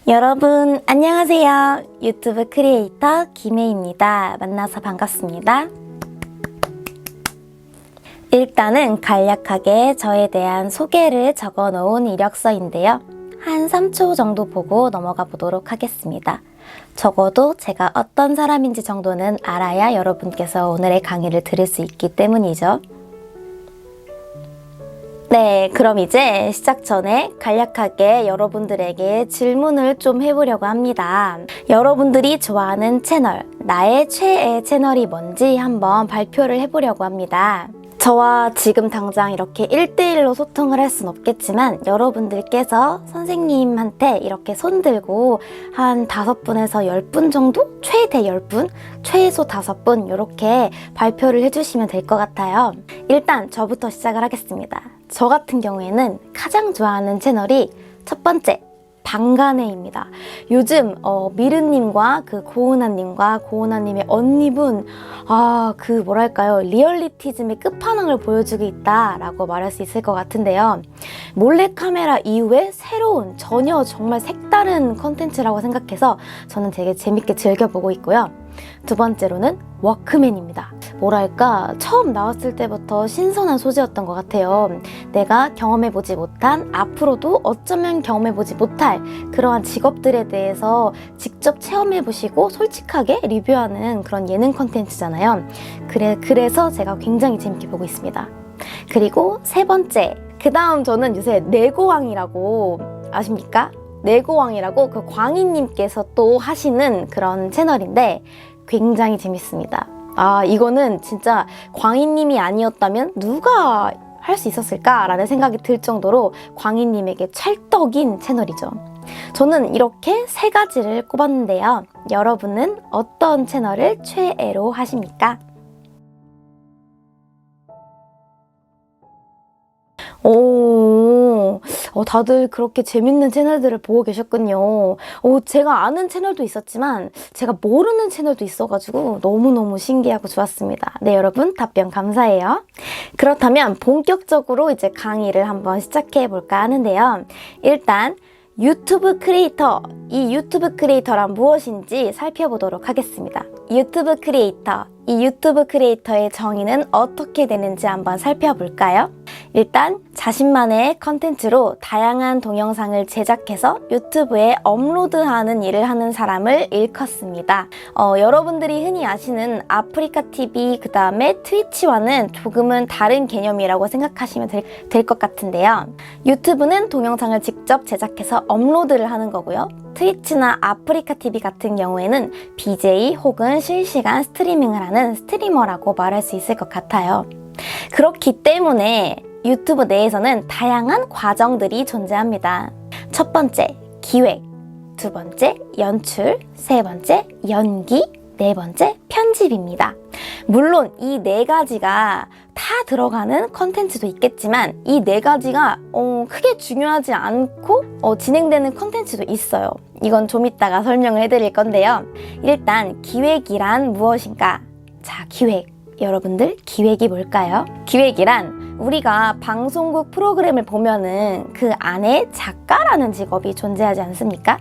여러분 안녕하세요. 유튜브 크리에이터 김혜입니다. 만나서 반갑습니다. 일단은 간략하게 저에 대한 소개를 적어 놓은 이력서인데요. 한 3초 정도 보고 넘어가 보도록 하겠습니다. 적어도 제가 어떤 사람인지 정도는 알아야 여러분께서 오늘의 강의를 들을 수 있기 때문이죠. 네, 그럼 이제 시작 전에 간략하게 여러분들에게 질문을 좀 해보려고 합니다. 여러분들이 좋아하는 채널, 나의 최애 채널이 뭔지 한번 발표를 해보려고 합니다. 저와 지금 당장 이렇게 1대1로 소통을 할 순 없겠지만 여러분들께서 선생님한테 이렇게 손들고 한 5분에서 10분 정도? 최대 10분? 최소 5분 이렇게 발표를 해주시면 될 것 같아요. 일단 저부터 시작을 하겠습니다. 저 같은 경우에는 가장 좋아하는 채널이 첫 번째, 방간회입니다. 요즘 미르님과 고은아님과 고은아님의 언니분 뭐랄까요, 리얼리티즘의 끝판왕을 보여주고 있다라고 말할 수 있을 것 같은데요. 몰래카메라 이후에 새로운 전혀 정말 색다른 컨텐츠라고 생각해서 저는 되게 재밌게 즐겨보고 있고요. 두 번째로는 워크맨입니다. 뭐랄까, 처음 나왔을 때부터 신선한 소재였던 것 같아요. 내가 경험해보지 못한, 앞으로도 어쩌면 경험해보지 못할 그러한 직업들에 대해서 직접 체험해보시고 솔직하게 리뷰하는 그런 예능 컨텐츠잖아요. 그래서 제가 굉장히 재밌게 보고 있습니다. 그리고 세 번째, 그 다음 저는 요새 내고왕이라고 아십니까? 내고왕이라고 그 광희님께서 또 하시는 그런 채널인데 굉장히 재밌습니다. 이거는 진짜 광희님이 아니었다면 누가 할 수 있었을까라는 생각이 들 정도로 광희님에게 찰떡인 채널이죠. 저는 이렇게 3가지를 꼽았는데요. 여러분은 어떤 채널을 최애로 하십니까? 다들 그렇게 재밌는 채널들을 보고 계셨군요. 제가 아는 채널도 있었지만 제가 모르는 채널도 있어가지고 너무너무 신기하고 좋았습니다. 네, 여러분 답변 감사해요. 그렇다면 본격적으로 이제 강의를 한번 시작해 볼까 하는데요. 일단 유튜브 크리에이터, 이 유튜브 크리에이터란 무엇인지 살펴보도록 하겠습니다. 유튜브 크리에이터, 이 유튜브 크리에이터의 정의는 어떻게 되는지 한번 살펴볼까요? 일단 자신만의 컨텐츠로 다양한 동영상을 제작해서 유튜브에 업로드하는 일을 하는 사람을 일컫습니다. 여러분들이 흔히 아시는 아프리카TV, 그 다음에 트위치와는 조금은 다른 개념이라고 생각하시면 될 것 같은데요. 유튜브는 동영상을 직접 제작해서 업로드를 하는 거고요. 트위치나 아프리카TV 같은 경우에는 BJ 혹은 실시간 스트리밍을 하는 스트리머라고 말할 수 있을 것 같아요. 그렇기 때문에 유튜브 내에서는 다양한 과정들이 존재합니다. 첫 번째, 기획. 두 번째, 연출. 세 번째, 연기. 네 번째, 편집입니다. 물론 이 4가지가 다 들어가는 컨텐츠도 있겠지만 이 4가지가 크게 중요하지 않고 진행되는 컨텐츠도 있어요. 이건 좀 이따가 설명을 해드릴 건데요. 일단 기획이란 무엇인가? 자, 기획. 여러분들, 기획이 뭘까요? 기획이란 우리가 방송국 프로그램을 보면은 그 안에 작가라는 직업이 존재하지 않습니까?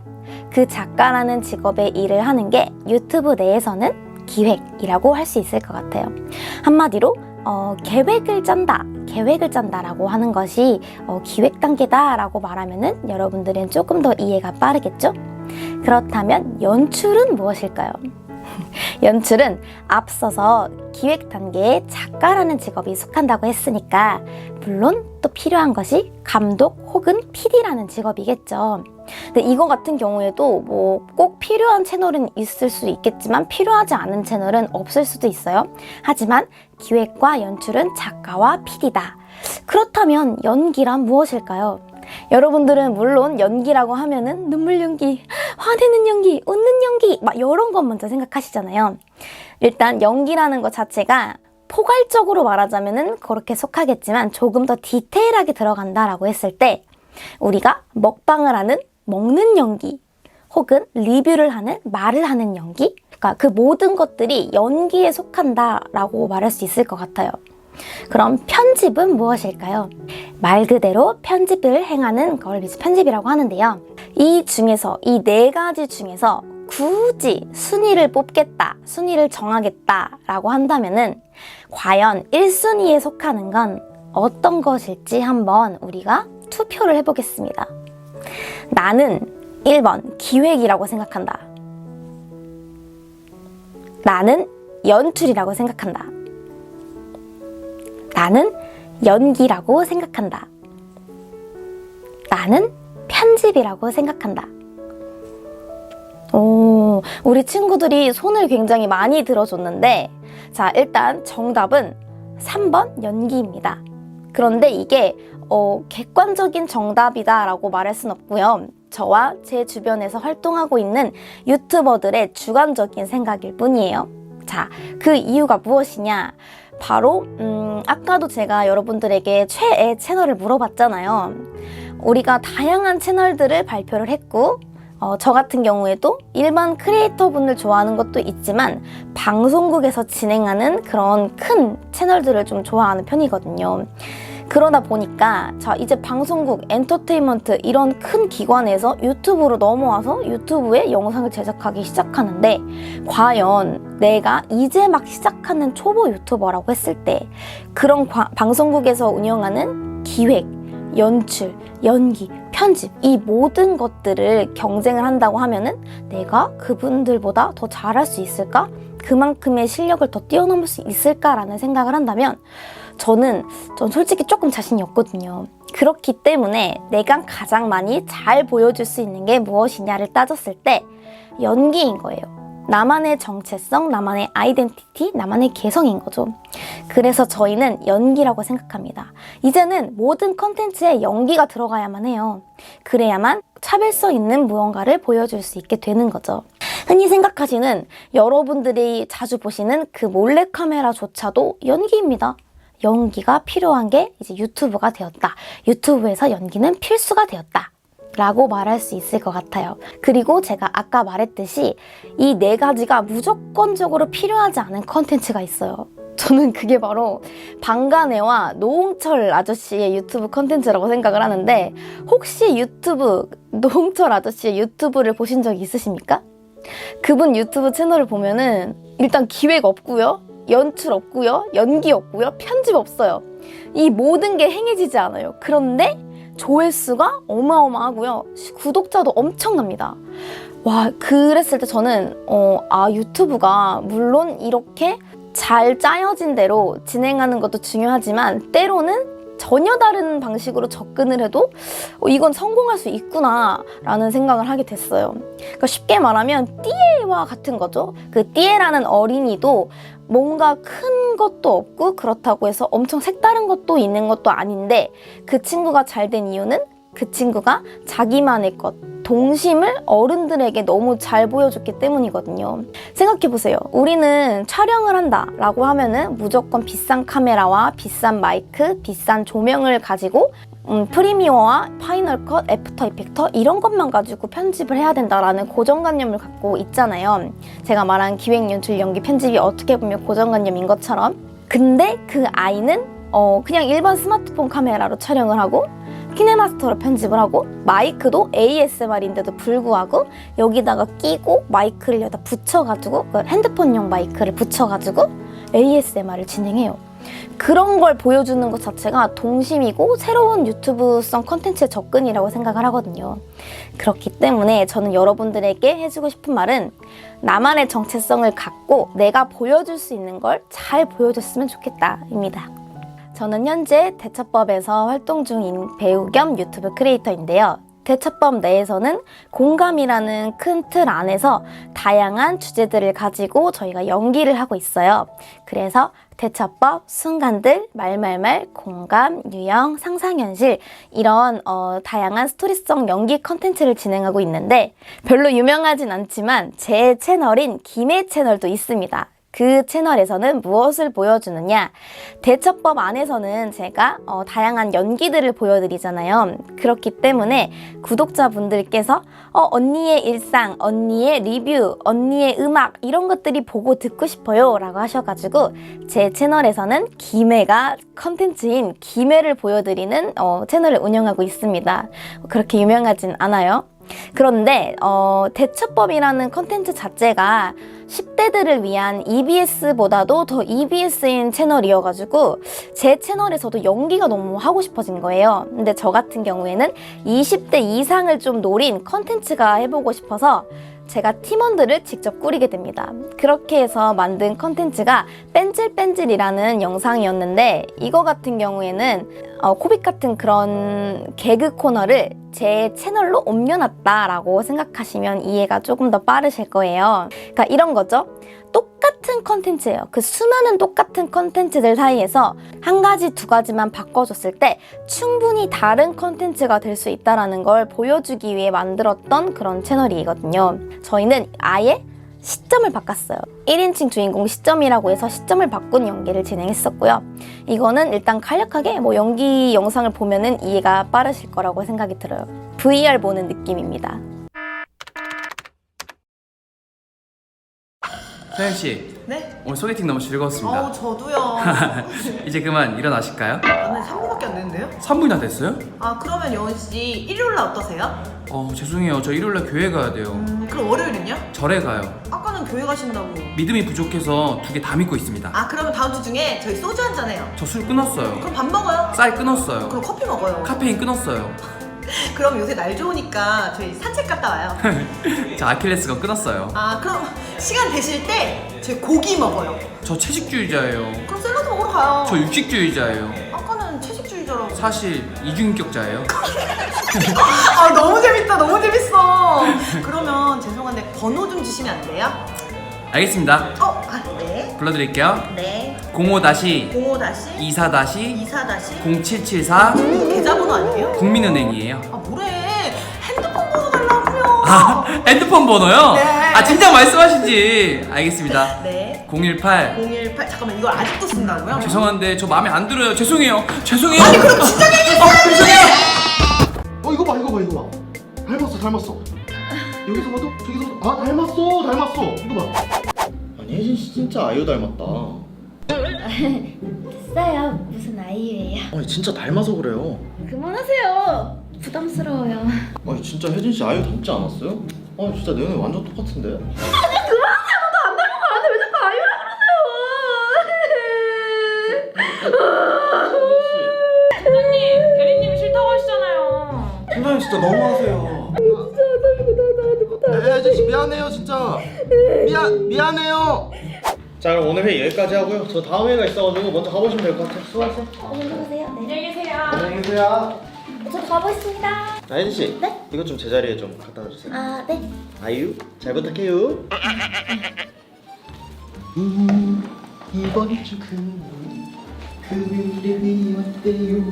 그 작가라는 직업의 일을 하는 게 유튜브 내에서는 기획이라고 할 수 있을 것 같아요. 한마디로 계획을 짠다라고 하는 것이 기획 단계다라고 말하면은 여러분들은 조금 더 이해가 빠르겠죠? 그렇다면 연출은 무엇일까요? 연출은 앞서서 기획 단계에 작가라는 직업이 속한다고 했으니까 물론 또 필요한 것이 감독 혹은 PD라는 직업이겠죠. 근데 이거 같은 경우에도 꼭 필요한 채널은 있을 수 있겠지만 필요하지 않은 채널은 없을 수도 있어요. 하지만 기획과 연출은 작가와 PD다. 그렇다면 연기란 무엇일까요? 여러분들은 물론 연기라고 하면은 눈물 연기, 화내는 연기, 웃는 연기 막 이런 것 먼저 생각하시잖아요. 일단 연기라는 것 자체가 포괄적으로 말하자면은 그렇게 속하겠지만 조금 더 디테일하게 들어간다라고 했을 때 우리가 먹방을 하는 먹는 연기 혹은 리뷰를 하는 말을 하는 연기, 그러니까 그 모든 것들이 연기에 속한다라고 말할 수 있을 것 같아요. 그럼 편집은 무엇일까요? 말 그대로 편집을 행하는 걸 편집이라고 하는데요. 이 중에서 이 4가지 중에서 굳이 순위를 뽑겠다, 순위를 정하겠다라고 한다면은 과연 1순위에 속하는 건 어떤 것일지 한번 우리가 투표를 해보겠습니다. 나는 1번 기획이라고 생각한다. 나는 연출이라고 생각한다. 나는 연기라고 생각한다. 나는 편집이라고 생각한다. 오, 우리 친구들이 손을 굉장히 많이 들어줬는데, 자, 일단 정답은 3번 연기입니다. 그런데 이게 객관적인 정답이다라고 말할 순 없고요. 저와 제 주변에서 활동하고 있는 유튜버들의 주관적인 생각일 뿐이에요. 자, 그 이유가 무엇이냐? 바로 아까도 제가 여러분들에게 최애 채널을 물어봤잖아요. 우리가 다양한 채널들을 발표를 했고, 저 같은 경우에도 일반 크리에이터 분을 좋아하는 것도 있지만 방송국에서 진행하는 그런 큰 채널들을 좀 좋아하는 편이거든요. 그러다 보니까 자, 이제 방송국, 엔터테인먼트 이런 큰 기관에서 유튜브로 넘어와서 유튜브에 영상을 제작하기 시작하는데, 과연 내가 이제 막 시작하는 초보 유튜버라고 했을 때 그런 방송국에서 운영하는 기획, 연출, 연기, 편집 이 모든 것들을 경쟁을 한다고 하면은 내가 그분들보다 더 잘할 수 있을까? 그만큼의 실력을 더 뛰어넘을 수 있을까라는 생각을 한다면 전 솔직히 조금 자신이 없거든요. 그렇기 때문에 내가 가장 많이 잘 보여줄 수 있는 게 무엇이냐를 따졌을 때 연기인 거예요. 나만의 정체성, 나만의 아이덴티티, 나만의 개성인 거죠. 그래서 저희는 연기라고 생각합니다. 이제는 모든 컨텐츠에 연기가 들어가야만 해요. 그래야만 차별성 있는 무언가를 보여줄 수 있게 되는 거죠. 흔히 생각하시는 여러분들이 자주 보시는 그 몰래카메라조차도 연기입니다. 연기가 필요한 게 이제 유튜브가 되었다. 유튜브에서 연기는 필수가 되었다. 라고 말할 수 있을 것 같아요. 그리고 제가 아까 말했듯이 이 4가지가 무조건적으로 필요하지 않은 컨텐츠가 있어요. 저는 그게 바로 방간혜와 노홍철 아저씨의 유튜브 컨텐츠라고 생각을 하는데, 혹시 노홍철 아저씨의 유튜브를 보신 적이 있으십니까? 그분 유튜브 채널을 보면은 일단 기획 없고요, 연출 없고요, 연기 없고요, 편집 없어요. 이 모든 게 행해지지 않아요. 그런데 조회수가 어마어마하고요, 구독자도 엄청납니다. 와, 그랬을 때 저는 유튜브가 물론 이렇게 잘 짜여진 대로 진행하는 것도 중요하지만 때로는 전혀 다른 방식으로 접근을 해도 이건 성공할 수 있구나 라는 생각을 하게 됐어요. 그러니까 쉽게 말하면 띠에와 같은 거죠. 그 띠에라는 어린이도 뭔가 큰 것도 없고 그렇다고 해서 엄청 색다른 것도 있는 것도 아닌데, 그 친구가 잘 된 이유는 그 친구가 자기만의 것, 동심을 어른들에게 너무 잘 보여줬기 때문이거든요. 생각해보세요. 우리는 촬영을 한다라고 하면은 무조건 비싼 카메라와 비싼 마이크, 비싼 조명을 가지고 프리미어와 파이널 컷, 애프터 이펙터 이런 것만 가지고 편집을 해야 된다라는 고정관념을 갖고 있잖아요. 제가 말한 기획, 연출, 연기, 편집이 어떻게 보면 고정관념인 것처럼. 근데 그 아이는 그냥 일반 스마트폰 카메라로 촬영을 하고 키네마스터로 편집을 하고 마이크도 ASMR인데도 불구하고 여기다가 끼고 마이크를 여기다 붙여가지고 핸드폰용 마이크를 붙여가지고 ASMR을 진행해요. 그런 걸 보여주는 것 자체가 동심이고 새로운 유튜브성 컨텐츠의 접근이라고 생각을 하거든요. 그렇기 때문에 저는 여러분들에게 해주고 싶은 말은 나만의 정체성을 갖고 내가 보여줄 수 있는 걸 잘 보여줬으면 좋겠다입니다. 저는 현재 대처법에서 활동 중인 배우 겸 유튜브 크리에이터인데요. 대처법 내에서는 공감이라는 큰 틀 안에서 다양한 주제들을 가지고 저희가 연기를 하고 있어요. 그래서 대처법, 순간들, 말말말, 공감, 유형, 상상현실 이런 다양한 스토리성 연기 컨텐츠를 진행하고 있는데, 별로 유명하진 않지만 제 채널인 김해 채널도 있습니다. 그 채널에서는 무엇을 보여주느냐? 대처법 안에서는 제가 다양한 연기들을 보여드리잖아요. 그렇기 때문에 구독자분들께서 언니의 일상, 언니의 리뷰, 언니의 음악 이런 것들이 보고 듣고 싶어요 라고 하셔가지고 제 채널에서는 김해가 컨텐츠인 김해를 보여드리는 채널을 운영하고 있습니다. 그렇게 유명하진 않아요. 그런데 대처법이라는 컨텐츠 자체가 10대들을 위한 EBS보다도 더 EBS인 채널이어가지고 제 채널에서도 연기가 너무 하고 싶어진 거예요. 근데 저 같은 경우에는 20대 이상을 좀 노린 컨텐츠가 해보고 싶어서 제가 팀원들을 직접 꾸리게 됩니다. 그렇게 해서 만든 컨텐츠가 뺀질뺀질이라는 영상이었는데, 이거 같은 경우에는 코빅 같은 그런 개그 코너를 제 채널로 옮겨놨다라고 생각하시면 이해가 조금 더 빠르실 거예요. 그러니까 이런 거죠. 똑같은 컨텐츠예요. 그 수많은 똑같은 컨텐츠들 사이에서 한 가지, 두 가지만 바꿔줬을 때 충분히 다른 컨텐츠가 될 수 있다는 걸 보여주기 위해 만들었던 그런 채널이거든요. 저희는 아예 시점을 바꿨어요. 1인칭 주인공 시점이라고 해서 시점을 바꾼 연기를 진행했었고요. 이거는 일단 간략하게 연기 영상을 보면은 이해가 빠르실 거라고 생각이 들어요. VR 보는 느낌입니다. 서현씨, 네? 오늘 소개팅 너무 즐거웠습니다. 저도요. 이제 그만 일어나실까요? 오늘 3분밖에 안 됐는데요? 3분이나 됐어요? 그러면 여은씨 일요일날 어떠세요? 죄송해요. 저 일요일날 교회 가야 돼요. 그럼 월요일은요? 절에 가요. 아까는 교회 가신다고. 믿음이 부족해서 2개 다 믿고 있습니다. 그러면 다음 주 중에 저희 소주 한잔 해요. 저 술 끊었어요. 그럼 밥 먹어요? 쌀 끊었어요. 그럼 커피 먹어요. 카페인 끊었어요. 그럼 요새 날 좋으니까 저희 산책 갔다 와요. 저 아킬레스건 끊었어요. 그럼 시간 되실 때 저희 고기 먹어요. 저 채식주의자예요. 그럼 샐러드 먹으러 가요. 저 육식주의자예요. 아까는 채식주의자라고. 사실 이중인격자예요. 너무 재밌다. 너무 재밌어. 그러면 죄송한데 번호 좀 주시면 안 돼요? 알겠습니다. 네. 불러드릴게요. 네. 05-24-24-0774 24-24 계좌번호 아니에요? 국민은행이에요. 뭐래. 핸드폰 번호 달라고요. 핸드폰 번호요? 네. 진작 말씀하시지. 알겠습니다. 네. 018. 018. 잠깐만, 이걸 아직도 쓴다고요? 죄송한데 저 마음에 안 들어요. 죄송해요. 죄송해요. 그럼 진짜 죄송해요. 이거 봐. 닮았어. 여기서 봐도 저기서 봐도 닮았어. 이거 봐. 아니 혜진 씨 진짜 아이유 닮았다. 됐어요. 무슨 아이유예요. 아니 진짜 닮아서 그래요. 그만하세요. 부담스러워요. 아니 진짜 혜진 씨 아이유 닮지 않았어요? 아니 진짜 내 눈에 완전 똑같은데. 사장님, 대리님이 싫다고 하시잖아요. 팀장님 진짜 너무하세요. 네, 혜진 씨 미안해요 진짜. 미안해요. 자 그럼 오늘 회의 여기까지 하고요. 저 다음 회의가 있어가지고 먼저 가보시면 될 것 같아요. 수고하세요. 먼저 가세요. 네. 안녕히 계세요. 안녕히 계세요. 저도 가보겠습니다. 자 혜진 씨. 네? 이것 좀 제자리에 좀 갖다 주세요. 네. 아이유 잘 부탁해요. 이번 주 금요일이 왔대요.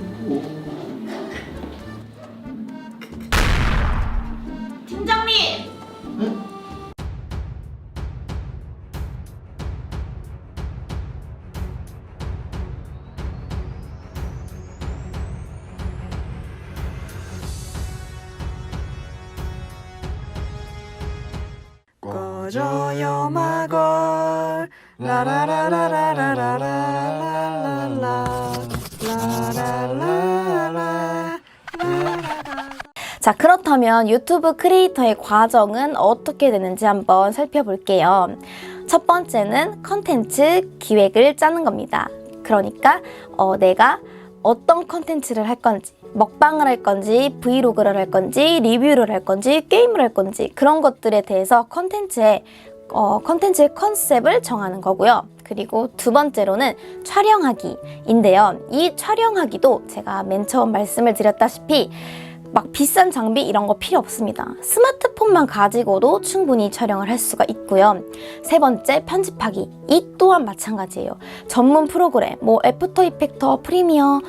팀장님! 응? 꺼져요 마걸 라라라라라라라라라라 라라라라라. 자, 그렇다면 유튜브 크리에이터의 과정은 어떻게 되는지 한번 살펴볼게요. 첫 번째는 컨텐츠 기획을 짜는 겁니다. 그러니까 내가 어떤 컨텐츠를 할 건지, 먹방을 할 건지, 브이로그를 할 건지, 리뷰를 할 건지, 게임을 할 건지, 그런 것들에 대해서 컨텐츠의 컨셉을 정하는 거고요. 그리고 두 번째로는 촬영하기인데요. 이 촬영하기도 제가 맨 처음 말씀을 드렸다시피 막 비싼 장비 이런 거 필요 없습니다. 스마트폰만 가지고도 충분히 촬영을 할 수가 있고요. 세 번째, 편집하기. 이 또한 마찬가지예요. 전문 프로그램, 애프터 이펙터, 프리미어,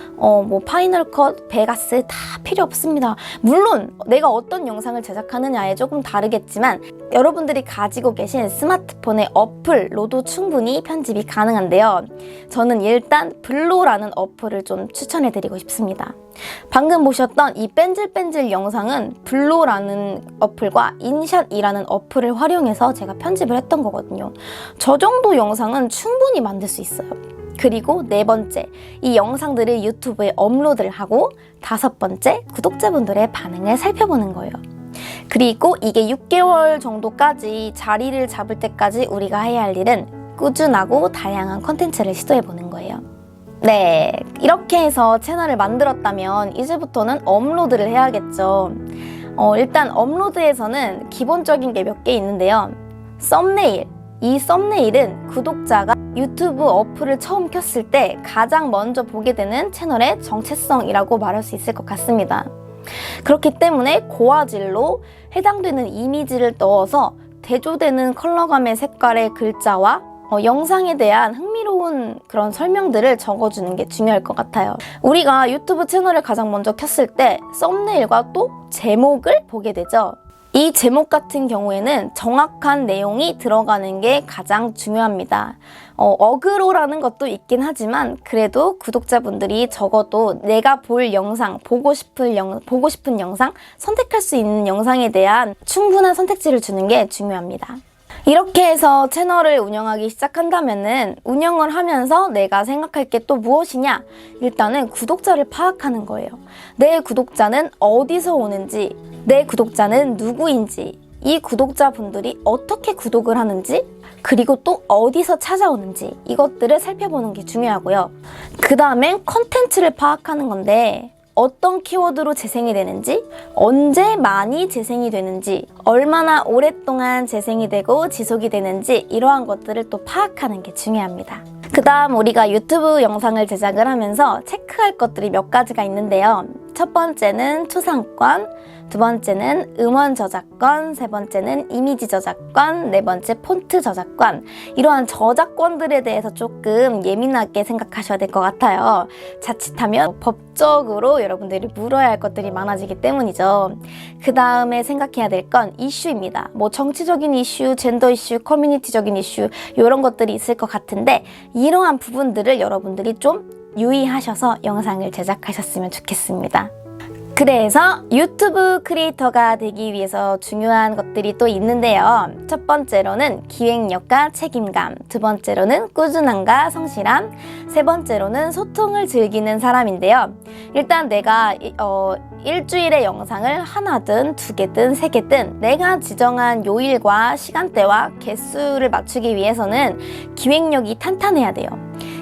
파이널 컷, 베가스 다 필요 없습니다. 물론 내가 어떤 영상을 제작하느냐에 조금 다르겠지만 여러분들이 가지고 계신 스마트폰의 어플로도 충분히 편집이 가능한데요. 저는 일단 블로라는 어플을 좀 추천해드리고 싶습니다. 방금 보셨던 이 뺀질뺀질 영상은 블로라는 어플과 인샷이라는 어플을 활용해서 제가 편집을 했던 거거든요. 저 정도 영상은 충분히 만들 수 있어요. 그리고 네 번째, 이 영상들을 유튜브에 업로드를 하고 다섯 번째, 구독자분들의 반응을 살펴보는 거예요. 그리고 이게 6개월 정도까지 자리를 잡을 때까지 우리가 해야 할 일은 꾸준하고 다양한 컨텐츠를 시도해보는 거예요. 네, 이렇게 해서 채널을 만들었다면 이제부터는 업로드를 해야겠죠. 일단 업로드에서는 기본적인 게 몇 개 있는데요. 썸네일. 이 썸네일은 구독자가 유튜브 어플을 처음 켰을 때 가장 먼저 보게 되는 채널의 정체성이라고 말할 수 있을 것 같습니다. 그렇기 때문에 고화질로 해당되는 이미지를 넣어서 대조되는 컬러감의 색깔의 글자와 영상에 대한 흥미로운 그런 설명들을 적어주는 게 중요할 것 같아요. 우리가 유튜브 채널을 가장 먼저 켰을 때 썸네일과 또 제목을 보게 되죠. 이 제목 같은 경우에는 정확한 내용이 들어가는 게 가장 중요합니다. 어그로라는 것도 있긴 하지만 그래도 구독자분들이 적어도 내가 볼 영상, 보고 싶은 영상, 선택할 수 있는 영상에 대한 충분한 선택지를 주는 게 중요합니다. 이렇게 해서 채널을 운영하기 시작한다면은 운영을 하면서 내가 생각할 게 또 무엇이냐? 일단은 구독자를 파악하는 거예요. 내 구독자는 어디서 오는지, 내 구독자는 누구인지, 이 구독자분들이 어떻게 구독을 하는지, 그리고 또 어디서 찾아오는지 이것들을 살펴보는 게 중요하고요. 그 다음엔 컨텐츠를 파악하는 건데 어떤 키워드로 재생이 되는지, 언제 많이 재생이 되는지, 얼마나 오랫동안 재생이 되고 지속이 되는지 이러한 것들을 또 파악하는 게 중요합니다. 그 다음 우리가 유튜브 영상을 제작을 하면서 체크할 것들이 몇 가지가 있는데요. 첫 번째는 초상권, 두 번째는 음원 저작권, 세 번째는 이미지 저작권, 네 번째 폰트 저작권. 이러한 저작권들에 대해서 조금 예민하게 생각하셔야 될 것 같아요. 자칫하면 법적으로 여러분들이 물어야 할 것들이 많아지기 때문이죠. 그 다음에 생각해야 될 건 이슈입니다. 뭐 정치적인 이슈, 젠더 이슈, 커뮤니티적인 이슈 이런 것들이 있을 것 같은데 이러한 부분들을 여러분들이 좀 유의하셔서 영상을 제작하셨으면 좋겠습니다. 그래서 유튜브 크리에이터가 되기 위해서 중요한 것들이 또 있는데요. 첫 번째로는 기획력과 책임감, 두 번째로는 꾸준함과 성실함, 세 번째로는 소통을 즐기는 사람인데요. 일단 내가 일주일에 영상을 하나든 두 개든 세 개든 내가 지정한 요일과 시간대와 개수를 맞추기 위해서는 기획력이 탄탄해야 돼요.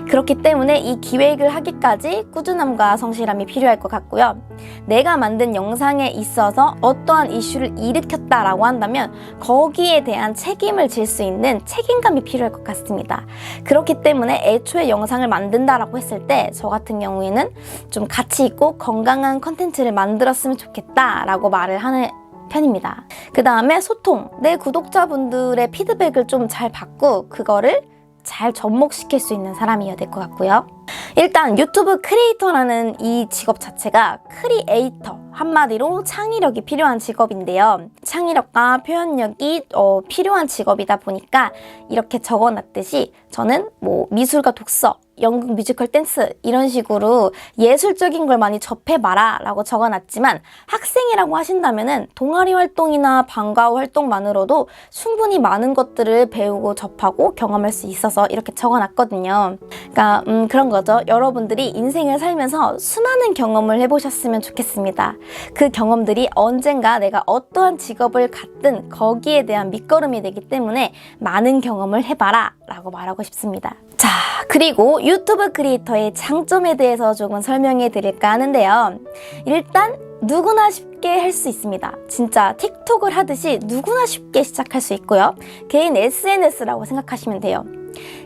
그렇기 때문에 이 기획을 하기까지 꾸준함과 성실함이 필요할 것 같고요. 내가 만든 영상에 있어서 어떠한 이슈를 일으켰다라고 한다면 거기에 대한 책임을 질 수 있는 책임감이 필요할 것 같습니다. 그렇기 때문에 애초에 영상을 만든다라고 했을 때 저 같은 경우에는 좀 가치 있고 건강한 컨텐츠를 만들었으면 좋겠다라고 말을 하는 편입니다. 그 다음에 소통, 내 구독자분들의 피드백을 좀 잘 받고 그거를 잘 접목시킬 수 있는 사람이어야 될 것 같고요. 일단 유튜브 크리에이터라는 이 직업 자체가 크리에이터, 한마디로 창의력이 필요한 직업인데요. 창의력과 표현력이 필요한 직업이다 보니까 이렇게 적어놨듯이 저는 뭐 미술과 독서, 연극, 뮤지컬, 댄스 이런 식으로 예술적인 걸 많이 접해봐라 라고 적어놨지만 학생이라고 하신다면은 동아리 활동이나 방과후 활동만으로도 충분히 많은 것들을 배우고 접하고 경험할 수 있어서 이렇게 적어놨거든요. 그러니까 그런 거죠. 여러분들이 인생을 살면서 수많은 경험을 해보셨으면 좋겠습니다. 그 경험들이 언젠가 내가 어떠한 직업을 갖든 거기에 대한 밑거름이 되기 때문에 많은 경험을 해봐라 라고 말하고 싶습니다. 자, 그리고 유튜브 크리에이터의 장점에 대해서 조금 설명해 드릴까 하는데요. 일단 누구나 쉽게 할 수 있습니다. 진짜 틱톡을 하듯이 누구나 쉽게 시작할 수 있고요. 개인 SNS라고 생각하시면 돼요.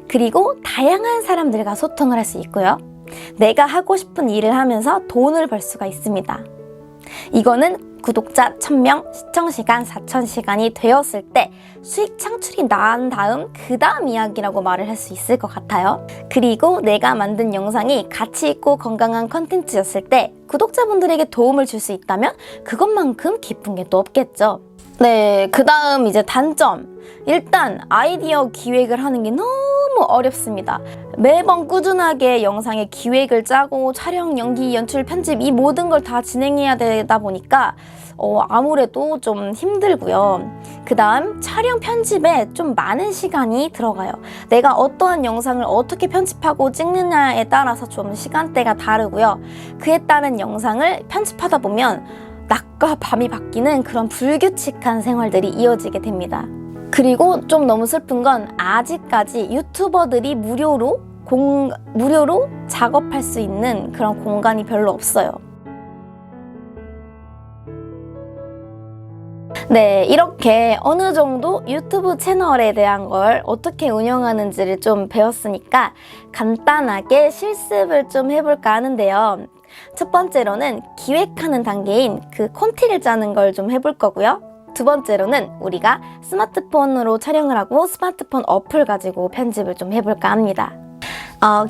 그리고 다양한 사람들과 소통을 할 수 있고요. 내가 하고 싶은 일을 하면서 돈을 벌 수가 있습니다. 이거는 구독자 1000명, 시청시간 4000시간이 되었을 때 수익 창출이 난 다음 그 다음 이야기라고 말을 할 수 있을 것 같아요. 그리고 내가 만든 영상이 가치 있고 건강한 컨텐츠였을 때 구독자분들에게 도움을 줄 수 있다면 그것만큼 기쁜 게 또 없겠죠. 네, 그 다음 이제 단점. 일단 아이디어 기획을 하는 게 너무 어렵습니다. 매번 꾸준하게 영상의 기획을 짜고 촬영, 연기, 연출, 편집 이 모든 걸 다 진행해야 되다 보니까 아무래도 좀 힘들고요. 그 다음 촬영 편집에 좀 많은 시간이 들어가요. 내가 어떠한 영상을 어떻게 편집하고 찍느냐에 따라서 좀 시간대가 다르고요. 그에 따른 영상을 편집하다 보면 낮과 밤이 바뀌는 그런 불규칙한 생활들이 이어지게 됩니다. 그리고 좀 너무 슬픈 건 아직까지 유튜버들이 무료로 작업할 수 있는 그런 공간이 별로 없어요. 네, 이렇게 어느 정도 유튜브 채널에 대한 걸 어떻게 운영하는지를 좀 배웠으니까 간단하게 실습을 좀 해볼까 하는데요. 첫 번째로는 기획하는 단계인 그 콘티를 짜는 걸 좀 해볼 거고요. 두 번째로는 우리가 스마트폰으로 촬영을 하고 스마트폰 어플 가지고 편집을 좀 해볼까 합니다.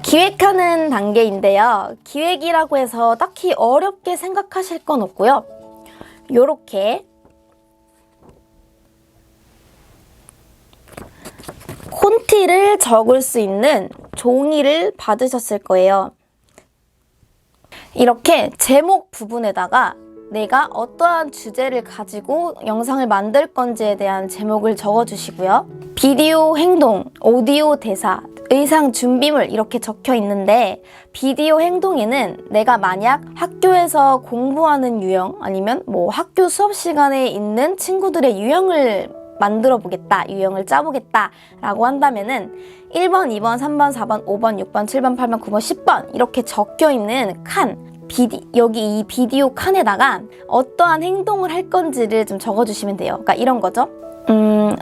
기획하는 단계인데요. 기획이라고 해서 딱히 어렵게 생각하실 건 없고요. 요렇게 콘티를 적을 수 있는 종이를 받으셨을 거예요. 이렇게 제목 부분에다가 내가 어떠한 주제를 가지고 영상을 만들 건지에 대한 제목을 적어주시고요. 비디오 행동, 오디오 대사, 의상 준비물 이렇게 적혀 있는데 비디오 행동에는 내가 만약 학교에서 공부하는 유형 아니면 뭐 학교 수업 시간에 있는 친구들의 유형을 만들어 보겠다, 유형을 짜보겠다 라고 한다면은 1번, 2번, 3번, 4번, 5번, 6번, 7번, 8번, 9번, 10번 이렇게 적혀 있는 칸, 여기 이 비디오 칸에다가 어떠한 행동을 할 건지를 좀 적어주시면 돼요. 그러니까 이런 거죠.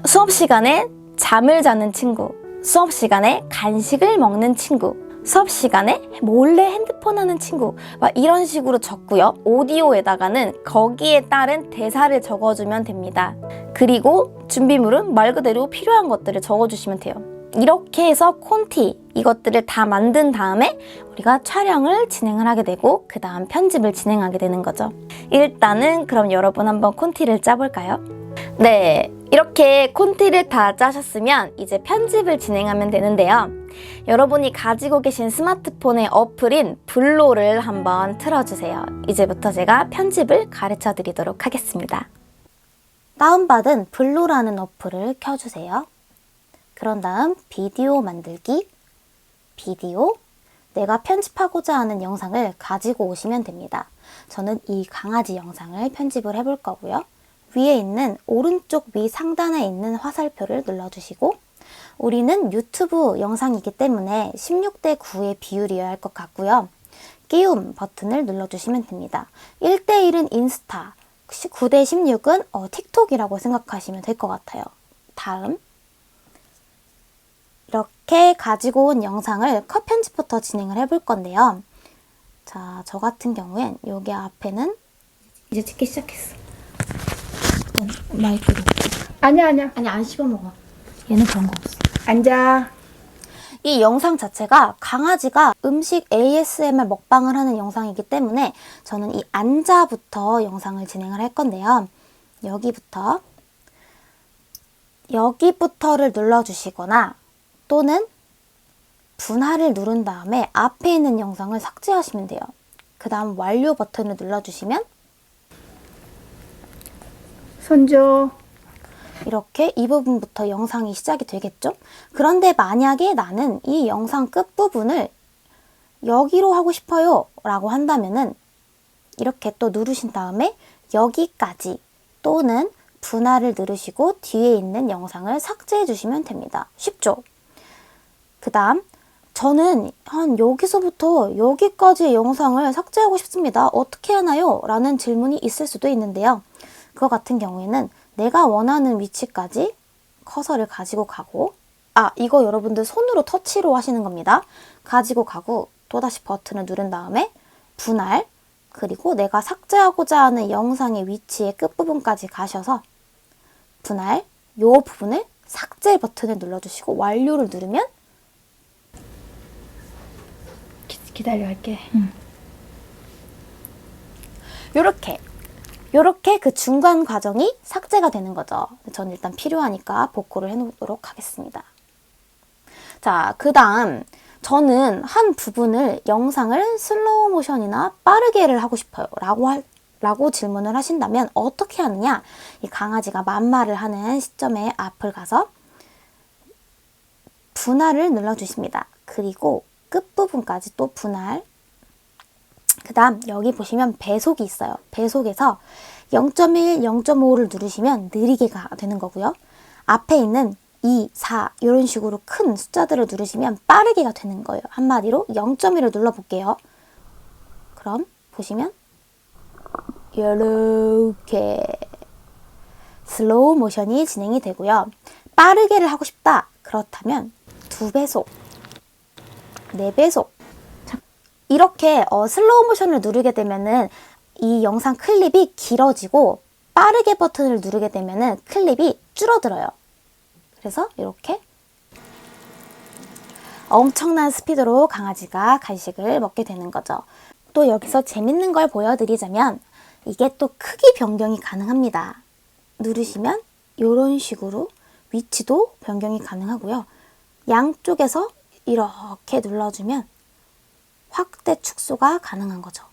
수업 시간에 잠을 자는 친구, 수업 시간에 간식을 먹는 친구, 수업 시간에 몰래 핸드폰 하는 친구, 막 이런 식으로 적고요. 오디오에다가는 거기에 따른 대사를 적어주면 됩니다. 그리고 준비물은 말 그대로 필요한 것들을 적어주시면 돼요. 이렇게 해서 콘티 이것들을 다 만든 다음에 우리가 촬영을 진행을 하게 되고 그 다음 편집을 진행하게 되는 거죠. 일단은 그럼 여러분 한번 콘티를 짜볼까요? 네, 이렇게 콘티를 다 짜셨으면 이제 편집을 진행하면 되는데요. 여러분이 가지고 계신 스마트폰의 어플인 블로를 한번 틀어주세요. 이제부터 제가 편집을 가르쳐 드리도록 하겠습니다. 다운받은 블로라는 어플을 켜주세요. 그런 다음 비디오 만들기, 비디오, 내가 편집하고자 하는 영상을 가지고 오시면 됩니다. 저는 이 강아지 영상을 편집을 해볼 거고요. 위에 있는 오른쪽 위 상단에 있는 화살표를 눌러주시고 우리는 유튜브 영상이기 때문에 16대 9의 비율이어야 할 것 같고요. 끼움 버튼을 눌러주시면 됩니다. 1대1은 인스타, 9대 16은 틱톡이라고 생각하시면 될 것 같아요. 다음 이렇게 가지고 온 영상을 컷 편집부터 진행을 해볼 건데요. 자, 저 같은 경우엔 여기 앞에는 이제 찍기 시작했어. 마이크로. 아니야. 아니 안 씹어 먹어. 얘는 그런 거 없어. 앉아. 이 영상 자체가 강아지가 음식 ASMR 먹방을 하는 영상이기 때문에 저는 이 앉아부터 영상을 진행을 할 건데요. 여기부터를 눌러주시거나 또는 분할을 누른 다음에 앞에 있는 영상을 삭제하시면 돼요. 그 다음 완료 버튼을 눌러주시면 손줘. 이렇게 이 부분부터 영상이 시작이 되겠죠? 그런데 만약에 나는 이 영상 끝부분을 여기로 하고 싶어요 라고 한다면은 이렇게 또 누르신 다음에 여기까지 또는 분할을 누르시고 뒤에 있는 영상을 삭제해 주시면 됩니다. 쉽죠? 그 다음 저는 한 여기서부터 여기까지의 영상을 삭제하고 싶습니다. 어떻게 하나요? 라는 질문이 있을 수도 있는데요. 그거 같은 경우에는 내가 원하는 위치까지 커서를 가지고 가고 이거 여러분들 손으로 터치로 하시는 겁니다. 가지고 가고 또다시 버튼을 누른 다음에 분할 그리고 내가 삭제하고자 하는 영상의 위치의 끝부분까지 가셔서 분할 요 부분을 삭제 버튼을 눌러주시고 완료를 누르면 기다려 할게. 요렇게 그 중간 과정이 삭제가 되는 거죠. 저는 일단 필요하니까 복구를 해놓도록 하겠습니다. 자, 그 다음 저는 한 부분을 영상을 슬로우 모션이나 빠르게를 하고 싶어요 라고 질문을 하신다면 어떻게 하느냐? 이 강아지가 맘마를 하는 시점에 앞을 가서 분할을 눌러주십니다. 그리고 끝부분까지 또 분할 그 다음 여기 보시면 배속이 있어요. 배속에서 0.1, 0.5를 누르시면 느리게가 되는 거고요. 앞에 있는 2, 4 이런 식으로 큰 숫자들을 누르시면 빠르게가 되는 거예요. 한마디로 0.1을 눌러볼게요. 그럼 보시면 이렇게 슬로우 모션이 진행이 되고요. 빠르게를 하고 싶다. 그렇다면 2배속, 4배속 이렇게 슬로우 모션을 누르게 되면은 이 영상 클립이 길어지고 빠르게 버튼을 누르게 되면은 클립이 줄어들어요. 그래서 이렇게 엄청난 스피드로 강아지가 간식을 먹게 되는 거죠. 또 여기서 재밌는 걸 보여드리자면 이게 또 크기 변경이 가능합니다. 누르시면 이런 식으로 위치도 변경이 가능하고요. 양쪽에서 이렇게 눌러주면 확대 축소가 가능한 거죠.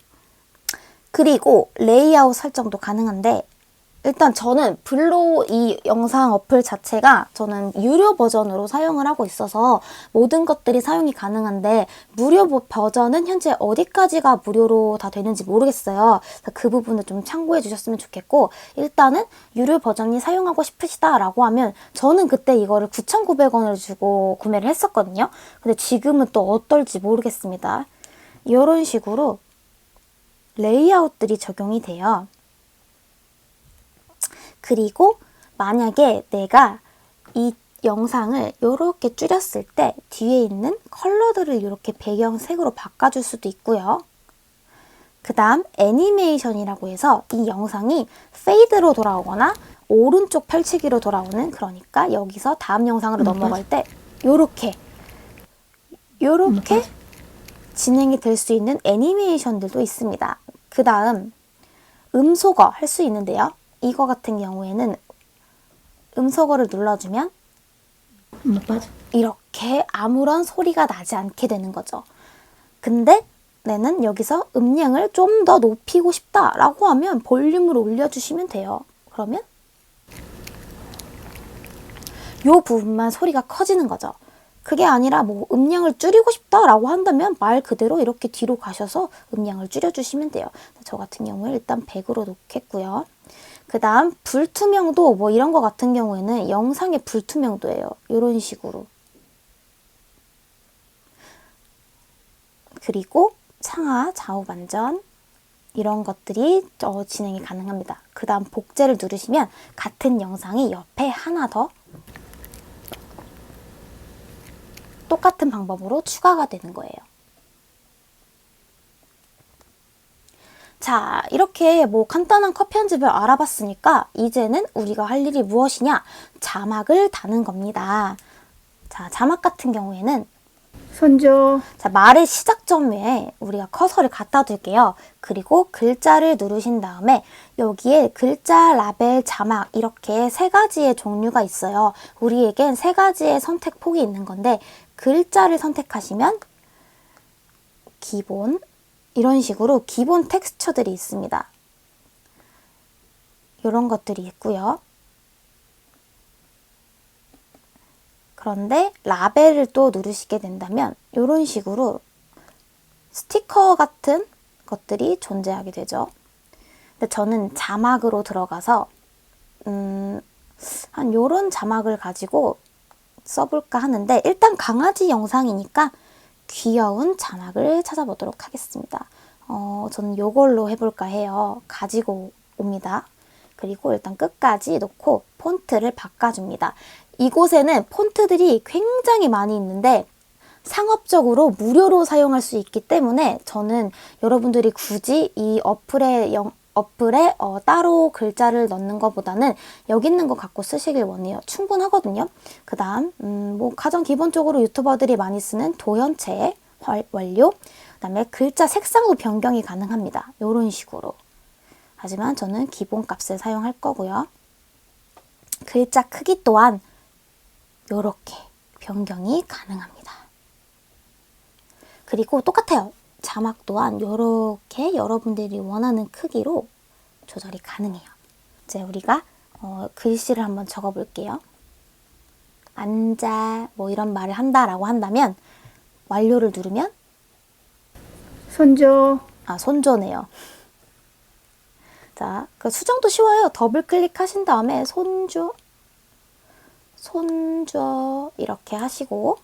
그리고 레이아웃 설정도 가능한데 일단 저는 블로 이 영상 어플 자체가 저는 유료 버전으로 사용을 하고 있어서 모든 것들이 사용이 가능한데 무료 버전은 현재 어디까지가 무료로 다 되는지 모르겠어요. 그래서 그 부분을 좀 참고해 주셨으면 좋겠고 일단은 유료 버전이 사용하고 싶으시다라고 하면 저는 그때 이거를 9,900원을 주고 구매를 했었거든요. 근데 지금은 또 어떨지 모르겠습니다. 이런 식으로 레이아웃들이 적용이 돼요. 그리고 만약에 내가 이 영상을 이렇게 줄였을 때 뒤에 있는 컬러들을 이렇게 배경색으로 바꿔줄 수도 있고요. 그 다음 애니메이션이라고 해서 이 영상이 페이드로 돌아오거나 오른쪽 펼치기로 돌아오는 그러니까 여기서 다음 영상으로 넘어갈 때 요렇게 진행이 될 수 있는 애니메이션들도 있습니다. 그 다음 음소거 할 수 있는데요. 이거 같은 경우에는 음소거를 눌러주면 이렇게 아무런 소리가 나지 않게 되는 거죠. 근데 나는 여기서 음량을 좀 더 높이고 싶다라고 하면 볼륨을 올려주시면 돼요. 그러면 이 부분만 소리가 커지는 거죠. 그게 아니라 뭐 음량을 줄이고 싶다라고 한다면 말 그대로 이렇게 뒤로 가셔서 음량을 줄여주시면 돼요. 저 같은 경우에 일단 100으로 놓겠고요. 그 다음 불투명도 뭐 이런 거 같은 경우에는 영상의 불투명도예요. 이런 식으로. 그리고 상하 좌우 반전 이런 것들이 진행이 가능합니다. 그 다음 복제를 누르시면 같은 영상이 옆에 하나 더 똑같은 방법으로 추가가 되는 거예요. 자, 이렇게 뭐 간단한 컷 편집을 알아봤으니까 이제는 우리가 할 일이 무엇이냐? 자막을 다는 겁니다. 자, 자막 같은 경우에는 손줘. 자, 말의 시작점에 우리가 커서를 갖다 둘게요. 그리고 글자를 누르신 다음에 여기에 글자, 라벨, 자막 이렇게 세 가지의 종류가 있어요. 우리에겐 세 가지의 선택폭이 있는 건데 글자를 선택하시면 기본 이런 식으로 기본 텍스처들이 있습니다. 이런 것들이 있고요. 그런데 라벨을 또 누르시게 된다면 이런 식으로 스티커 같은 것들이 존재하게 되죠. 근데 저는 자막으로 들어가서 한 요런 자막을 가지고 써볼까 하는데 일단 강아지 영상이니까 귀여운 자막을 찾아보도록 하겠습니다. 저는 요걸로 해볼까 해요. 가지고 옵니다. 그리고 일단 끝까지 놓고 폰트를 바꿔줍니다. 이곳에는 폰트들이 굉장히 많이 있는데 상업적으로 무료로 사용할 수 있기 때문에 저는 여러분들이 굳이 이 어플에 따로 글자를 넣는 것보다는 여기 있는 거 갖고 쓰시길 원해요. 충분하거든요. 그 다음 뭐 가장 기본적으로 유튜버들이 많이 쓰는 도형체 완료 그 다음에 글자 색상도 변경이 가능합니다. 이런 식으로. 하지만 저는 기본 값을 사용할 거고요. 글자 크기 또한 이렇게 변경이 가능합니다. 그리고 똑같아요. 자막 또한 이렇게 여러분들이 원하는 크기로 조절이 가능해요. 이제 우리가 글씨를 한번 적어 볼게요. 앉아 뭐 이런 말을 한다라고 한다면 완료를 누르면 손줘. 손조네요. 자, 그 수정도 쉬워요. 더블 클릭하신 다음에 손조 이렇게 하시고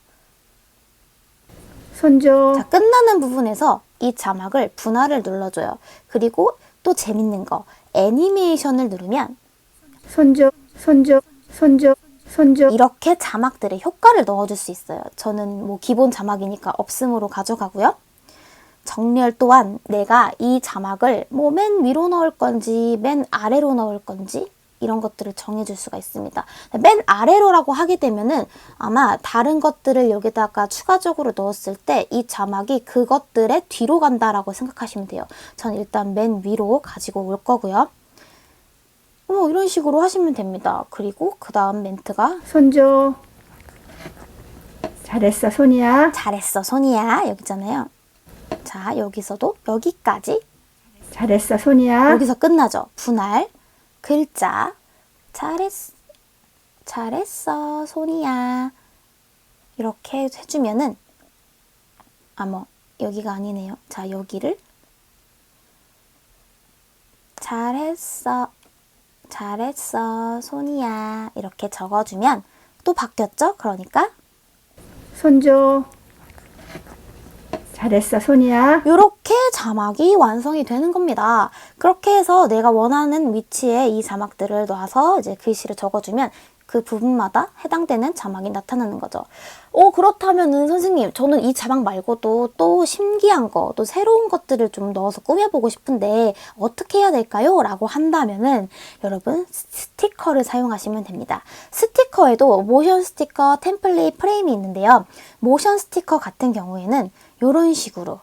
손조. 자, 끝나는 부분에서 이 자막을 분할을 눌러줘요. 그리고 또 재밌는 거 애니메이션을 누르면 손조. 손조. 손조. 손조. 이렇게 자막들의 효과를 넣어줄 수 있어요. 저는 뭐 기본 자막이니까 없음으로 가져가고요. 정렬 또한 내가 이 자막을 뭐 맨 위로 넣을 건지 맨 아래로 넣을 건지 이런 것들을 정해줄 수가 있습니다. 맨 아래로라고 하게 되면은 아마 다른 것들을 여기다가 추가적으로 넣었을 때 이 자막이 그것들의 뒤로 간다라고 생각하시면 돼요. 전 일단 맨 위로 가지고 올 거고요. 이런 식으로 하시면 됩니다. 그리고 그 다음 멘트가 손조. 잘했어, 손이야. 잘했어, 손이야. 여기 있잖아요. 자, 여기서도 여기까지. 잘했어, 손이야. 여기서 끝나죠. 분할, 글자, 잘했어, 손이야. 이렇게 해주면은, 여기가 아니네요. 자, 여기를. 잘했어, 손이야. 이렇게 적어주면 또 바뀌었죠? 그러니까 손조. 잘했어, 손이야. 이렇게 자막이 완성이 되는 겁니다. 그렇게 해서 내가 원하는 위치에 이 자막들을 놔서 이제 글씨를 적어주면 그 부분마다 해당되는 자막이 나타나는 거죠. 그렇다면은 선생님, 저는 이 자막 말고도 또 신기한 거, 또 새로운 것들을 좀 넣어서 꾸며보고 싶은데 어떻게 해야 될까요? 라고 한다면은 여러분 스티커를 사용하시면 됩니다. 스티커에도 모션 스티커, 템플릿, 프레임이 있는데요. 모션 스티커 같은 경우에는 이런 식으로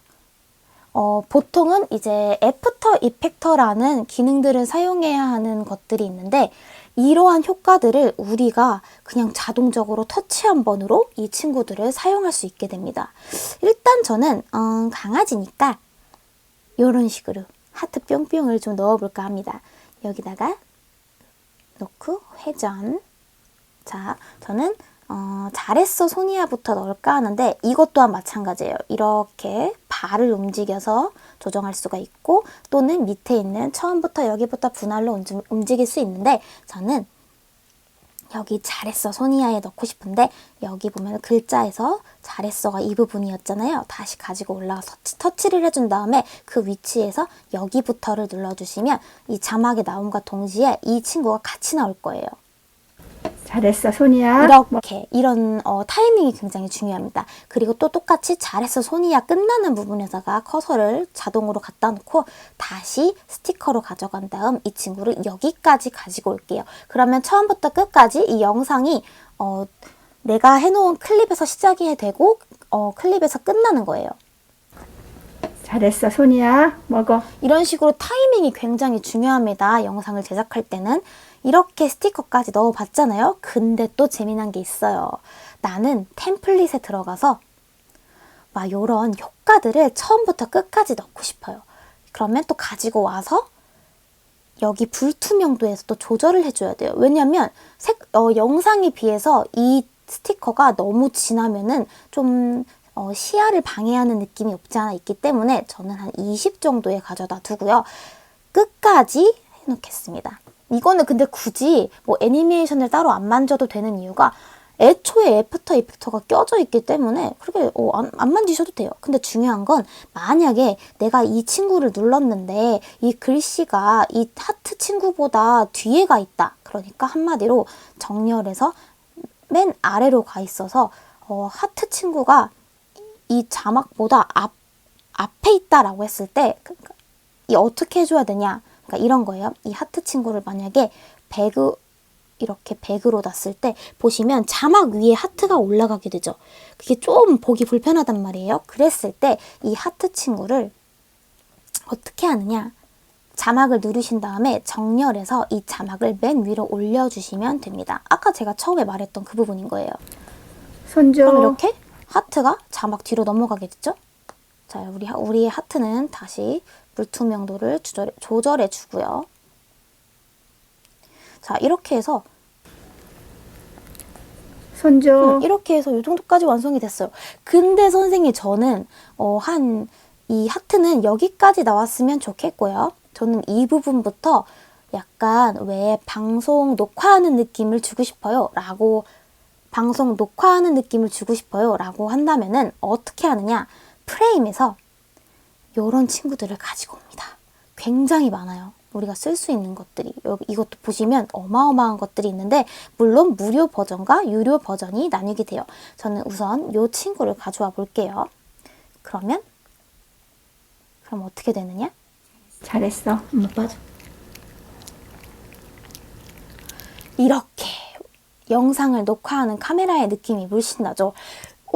보통은 이제 애프터 이펙터라는 기능들을 사용해야 하는 것들이 있는데 이러한 효과들을 우리가 그냥 자동적으로 터치 한 번으로 이 친구들을 사용할 수 있게 됩니다. 일단 저는 강아지니까 이런 식으로 하트 뿅뿅을 좀 넣어볼까 합니다. 여기다가 놓고 회전. 자, 저는 잘했어 소니아부터 넣을까 하는데 이것 또한 마찬가지예요. 이렇게 발을 움직여서 조정할 수가 있고 또는 밑에 있는 처음부터 여기부터 분할로 움직일 수 있는데 저는 여기 잘했어 소니아에 넣고 싶은데 여기 보면 글자에서 잘했어가 이 부분이었잖아요. 다시 가지고 올라가서 터치를 해준 다음에 그 위치에서 여기부터를 눌러주시면 이 자막이 나옴과 동시에 이 친구가 같이 나올 거예요. 잘했어, 손이야. 이렇게 이런 타이밍이 굉장히 중요합니다. 그리고 또 똑같이 잘했어 손이야 끝나는 부분에다가 커서를 자동으로 갖다 놓고 다시 스티커로 가져간 다음 이 친구를 여기까지 가지고 올게요. 그러면 처음부터 끝까지 이 영상이 내가 해놓은 클립에서 시작이 되고 클립에서 끝나는 거예요. 잘했어, 손이야. 먹어. 이런 식으로 타이밍이 굉장히 중요합니다. 영상을 제작할 때는. 이렇게 스티커까지 넣어봤잖아요. 근데 또 재미난 게 있어요. 나는 템플릿에 들어가서 막 이런 효과들을 처음부터 끝까지 넣고 싶어요. 그러면 또 가지고 와서 여기 불투명도에서 또 조절을 해줘야 돼요. 왜냐면 영상에 비해서 이 스티커가 너무 진하면은 좀 시야를 방해하는 느낌이 없지 않아 있기 때문에 저는 한 20 정도에 가져다 두고요. 끝까지 해놓겠습니다. 이거는 근데 굳이 뭐 애니메이션을 따로 안 만져도 되는 이유가 애초에 애프터 이펙터가 껴져 있기 때문에 그렇게 안 만지셔도 돼요. 근데 중요한 건 만약에 내가 이 친구를 눌렀는데 이 글씨가 이 하트 친구보다 뒤에 가 있다. 그러니까 한마디로 정렬해서 맨 아래로 가 있어서 하트 친구가 이 자막보다 앞에 있다라고 했을 때 이 어떻게 해줘야 되냐? 그러니까 이런 거예요. 이 하트 친구를 만약에 이렇게 백으로 놨을 때 보시면 자막 위에 하트가 올라가게 되죠. 그게 좀 보기 불편하단 말이에요. 그랬을 때 이 하트 친구를 어떻게 하느냐? 자막을 누르신 다음에 정렬해서 이 자막을 맨 위로 올려주시면 됩니다. 아까 제가 처음에 말했던 그 부분인 거예요. 손조. 그럼 이렇게 하트가 자막 뒤로 넘어가게 됐죠? 자, 우리의 하트는 다시 불투명도를 조절해 주고요. 자, 이렇게 해서 손조. 이렇게 해서 이 정도까지 완성이 됐어요. 근데 선생님 저는 한 이 하트는 여기까지 나왔으면 좋겠고요. 저는 이 부분부터 약간 왜 방송 녹화하는 느낌을 주고 싶어요 라고 방송 녹화하는 느낌을 주고 싶어요 라고 한다면은 어떻게 하느냐, 프레임에서 이런 친구들을 가지고 옵니다. 굉장히 많아요. 우리가 쓸 수 있는 것들이. 여기 이것도 보시면 어마어마한 것들이 있는데 물론 무료 버전과 유료 버전이 나뉘게 돼요. 저는 우선 이 친구를 가져와 볼게요. 그럼 어떻게 되느냐? 잘했어. 엄마 빠져. 이렇게 영상을 녹화하는 카메라의 느낌이 물씬 나죠.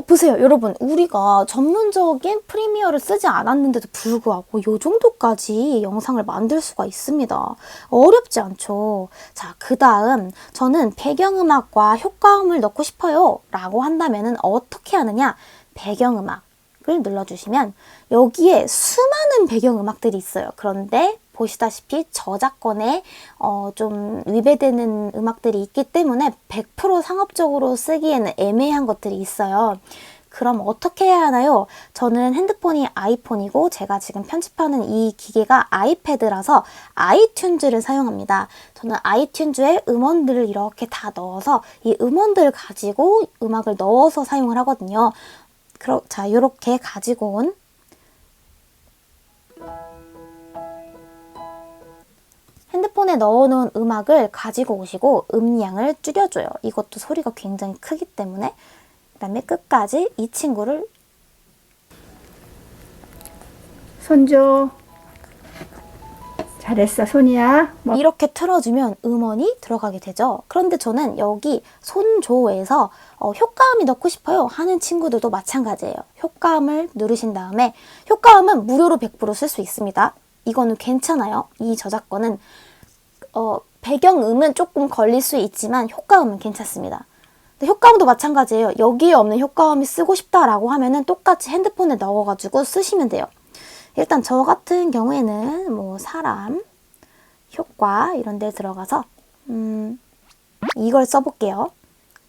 보세요 여러분, 우리가 전문적인 프리미어를 쓰지 않았는데도 불구하고 이 정도까지 영상을 만들 수가 있습니다. 어렵지 않죠. 자, 그 다음 저는 배경음악과 효과음을 넣고 싶어요 라고 한다면 어떻게 하느냐, 배경음악을 눌러주시면 여기에 수많은 배경음악들이 있어요. 그런데 보시다시피 저작권에 좀 위배되는 음악들이 있기 때문에 100% 상업적으로 쓰기에는 애매한 것들이 있어요. 그럼 어떻게 해야 하나요? 저는 핸드폰이 아이폰이고 제가 지금 편집하는 이 기계가 아이패드라서 아이튠즈를 사용합니다. 저는 아이튠즈에 음원들을 이렇게 다 넣어서 이 음원들을 가지고 음악을 넣어서 사용을 하거든요. 자, 이렇게 가지고 온 핸드폰에 넣어놓은 음악을 가지고 오시고 음량을 줄여줘요. 이것도 소리가 굉장히 크기 때문에. 그 다음에 끝까지 이 친구를 손 줘. 잘했어, 손이야. 이렇게 틀어주면 음원이 들어가게 되죠. 그런데 저는 여기 손조에서 효과음이 넣고 싶어요 하는 친구들도 마찬가지예요. 효과음을 누르신 다음에 효과음은 무료로 100% 쓸 수 있습니다. 이거는 괜찮아요. 이 저작권은 배경음은 조금 걸릴 수 있지만 효과음은 괜찮습니다. 근데 효과음도 마찬가지예요. 여기에 없는 효과음이 쓰고 싶다라고 하면은 똑같이 핸드폰에 넣어가지고 쓰시면 돼요. 일단 저 같은 경우에는 뭐 사람, 효과 이런 데 들어가서 이걸 써볼게요.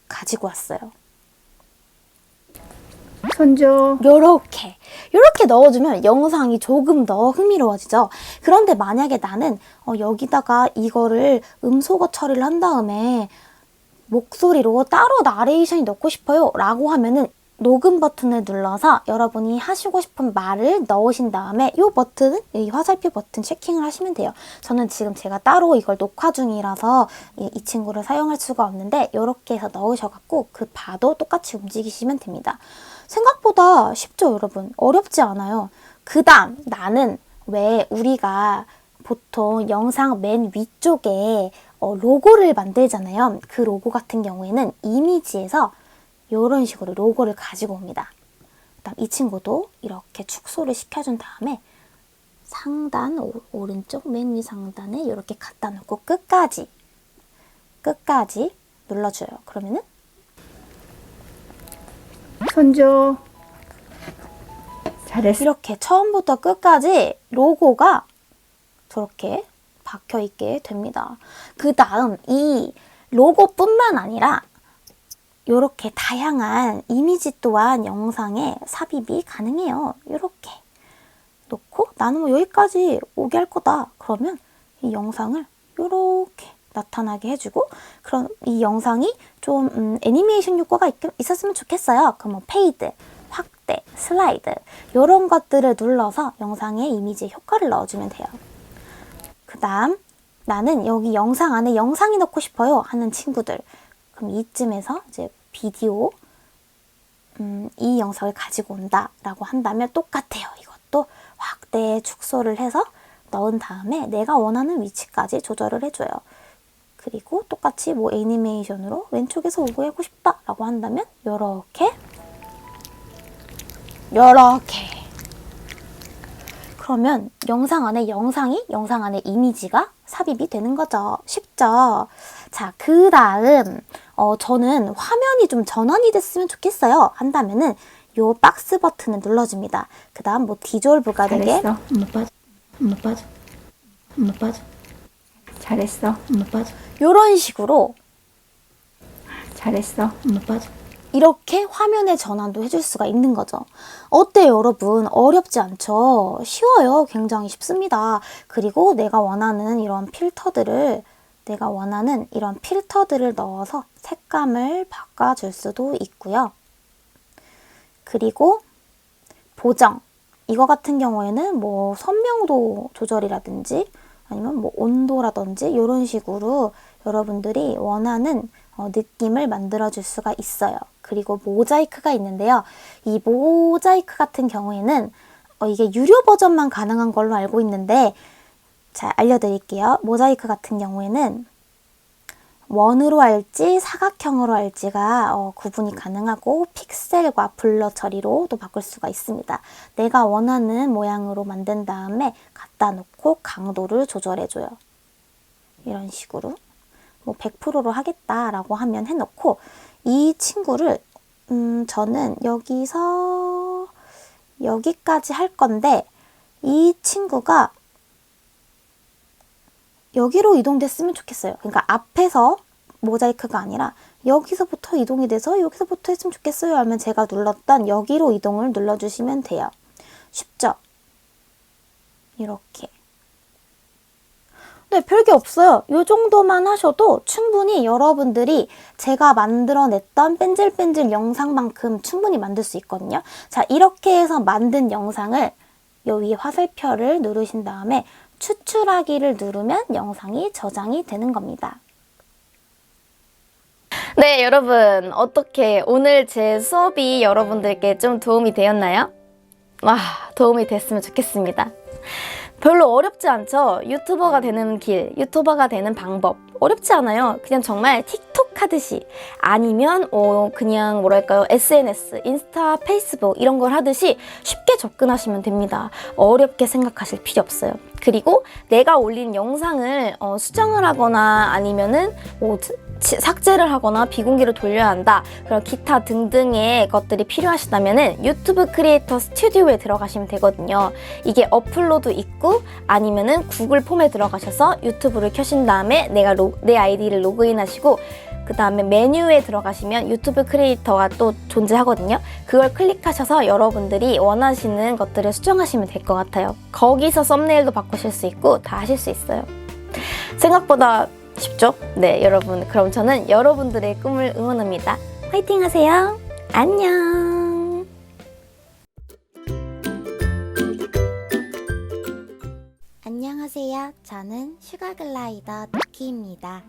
가지고 왔어요. 손 줘. 요렇게 넣어주면 영상이 조금 더 흥미로워지죠. 그런데 만약에 나는 여기다가 이거를 음소거 처리를 한 다음에 목소리로 따로 나레이션이 넣고 싶어요 라고 하면은 녹음 버튼을 눌러서 여러분이 하시고 싶은 말을 넣으신 다음에 이 버튼, 이 화살표 버튼 체킹을 하시면 돼요. 저는 지금 제가 따로 이걸 녹화 중이라서 이 친구를 사용할 수가 없는데 이렇게 해서 넣으셔갖고 그 바도 똑같이 움직이시면 됩니다. 생각보다 쉽죠 여러분? 어렵지 않아요. 그 다음 나는 왜 우리가 보통 영상 맨 위쪽에 로고를 만들잖아요. 그 로고 같은 경우에는 이미지에서 이런 식으로 로고를 가지고 옵니다. 그다음 이 친구도 이렇게 축소를 시켜준 다음에 상단 오른쪽 맨 위 상단에 이렇게 갖다 놓고 끝까지 눌러줘요. 그러면은 손 줘. 잘했어. 이렇게 처음부터 끝까지 로고가 저렇게 박혀 있게 됩니다. 그 다음 이 로고뿐만 아니라 이렇게 다양한 이미지 또한 영상에 삽입이 가능해요. 이렇게 놓고 나는 뭐 여기까지 오게 할 거다. 그러면 이 영상을 이렇게 나타나게 해주고, 그럼 이 영상이 좀 애니메이션 효과가 있었으면 좋겠어요. 그럼 뭐 페이드, 확대, 슬라이드 이런 것들을 눌러서 영상에 이미지 효과를 넣어주면 돼요. 그 다음 나는 여기 영상 안에 영상이 넣고 싶어요 하는 친구들, 그럼 이쯤에서 이제 비디오 이 영상을 가지고 온다 라고 한다면 똑같아요. 이것도 확대 축소를 해서 넣은 다음에 내가 원하는 위치까지 조절을 해줘요. 그리고 똑같이 뭐 애니메이션으로 왼쪽에서 오고 하고 싶다 라고 한다면 요렇게 그러면 영상 안에 영상 안에 이미지가 삽입이 되는 거죠. 쉽죠? 자, 그 다음 저는 화면이 좀 전환이 됐으면 좋겠어요 한다면은 요 박스 버튼을 눌러줍니다. 그 다음 뭐 디졸브가 되게 잘했어. 엄마 빠져. 잘했어. 엄마 빠져. 요런 식으로 잘했어. 엄마 빠져. 이렇게 화면의 전환도 해줄 수가 있는 거죠. 어때요, 여러분? 어렵지 않죠? 쉬워요. 굉장히 쉽습니다. 그리고 내가 원하는 이런 필터들을 넣어서 색감을 바꿔줄 수도 있고요. 그리고 보정. 이거 같은 경우에는 뭐 선명도 조절이라든지 아니면 뭐 온도라든지 이런 식으로 여러분들이 원하는 느낌을 만들어줄 수가 있어요. 그리고 모자이크가 있는데요. 이 모자이크 같은 경우에는 이게 유료 버전만 가능한 걸로 알고 있는데, 자, 알려드릴게요. 모자이크 같은 경우에는 원으로 할지 사각형으로 할지가 구분이 가능하고 픽셀과 블러 처리로도 바꿀 수가 있습니다. 내가 원하는 모양으로 만든 다음에 갖다 놓고 강도를 조절해줘요. 이런 식으로 뭐 100%로 하겠다라고 하면 해놓고, 이 친구를 저는 여기서 여기까지 할 건데, 이 친구가 여기로 이동됐으면 좋겠어요. 그러니까 앞에서 모자이크가 아니라 여기서부터 이동이 돼서 여기서부터 했으면 좋겠어요 하면 제가 눌렀던 여기로 이동을 눌러주시면 돼요. 쉽죠? 이렇게. 네, 별게 없어요. 이 정도만 하셔도 충분히 여러분들이 제가 만들어냈던 뺀질뺀질 영상만큼 충분히 만들 수 있거든요. 자, 이렇게 해서 만든 영상을 요 위에 화살표를 누르신 다음에 추출하기를 누르면 영상이 저장이 되는 겁니다. 네, 여러분, 어떻게 오늘 제 수업이 여러분들께 좀 도움이 되었나요? 와, 도움이 됐으면 좋겠습니다. 별로 어렵지 않죠? 유튜버가 되는 길, 유튜버가 되는 방법 어렵지 않아요. 그냥 정말 틱톡 하듯이, 아니면 그냥 뭐랄까요, SNS, 인스타, 페이스북 이런 걸 하듯이 쉽게 접근하시면 됩니다. 어렵게 생각하실 필요 없어요. 그리고 내가 올린 영상을 수정을 하거나 아니면은 삭제를 하거나 비공개로 돌려야 한다, 그런 기타 등등의 것들이 필요하시다면은 유튜브 크리에이터 스튜디오에 들어가시면 되거든요. 이게 어플로도 있고, 아니면은 구글 폼에 들어가셔서 유튜브를 켜신 다음에 내 아이디를 로그인 하시고, 그 다음에 메뉴에 들어가시면 유튜브 크리에이터가 또 존재하거든요. 그걸 클릭하셔서 여러분들이 원하시는 것들을 수정하시면 될 것 같아요. 거기서 썸네일도 바꾸실 수 있고 다 하실 수 있어요. 생각보다 쉽죠? 네, 여러분, 그럼 저는 여러분들의 꿈을 응원합니다. 화이팅 하세요. 안녕. 안녕하세요. 저는 슈가글라이더 토키입니다.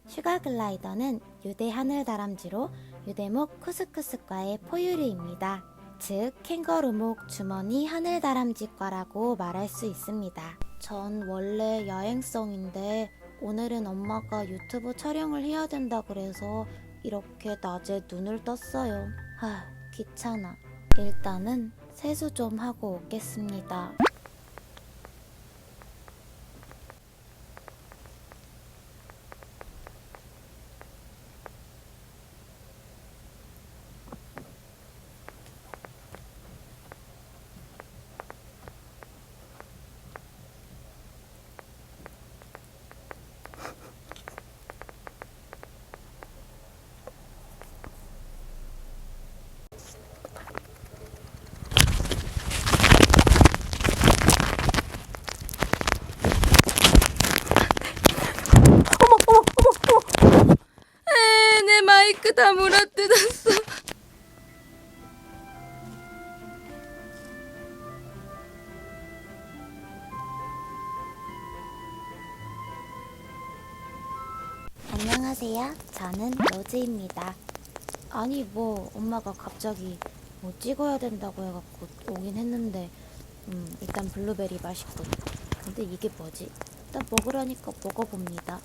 슈가글라이더는 유대 하늘다람쥐로 유대목 쿠스쿠스과의 포유류입니다. 즉 캥거루목 주머니 하늘다람쥐과라고 말할 수 있습니다. 전 원래 야행성인데 오늘은 엄마가 유튜브 촬영을 해야 된다 그래서 이렇게 낮에 눈을 떴어요. 귀찮아. 일단은 세수 좀 하고 오겠습니다. 내 마이크 다 물어뜯었어. 안녕하세요. 저는 로즈입니다. 아니 뭐 엄마가 갑자기 뭐 찍어야 된다고 해갖고 오긴 했는데 일단 블루베리 맛있군. 근데 이게 뭐지? 일단 먹으라니까 먹어봅니다.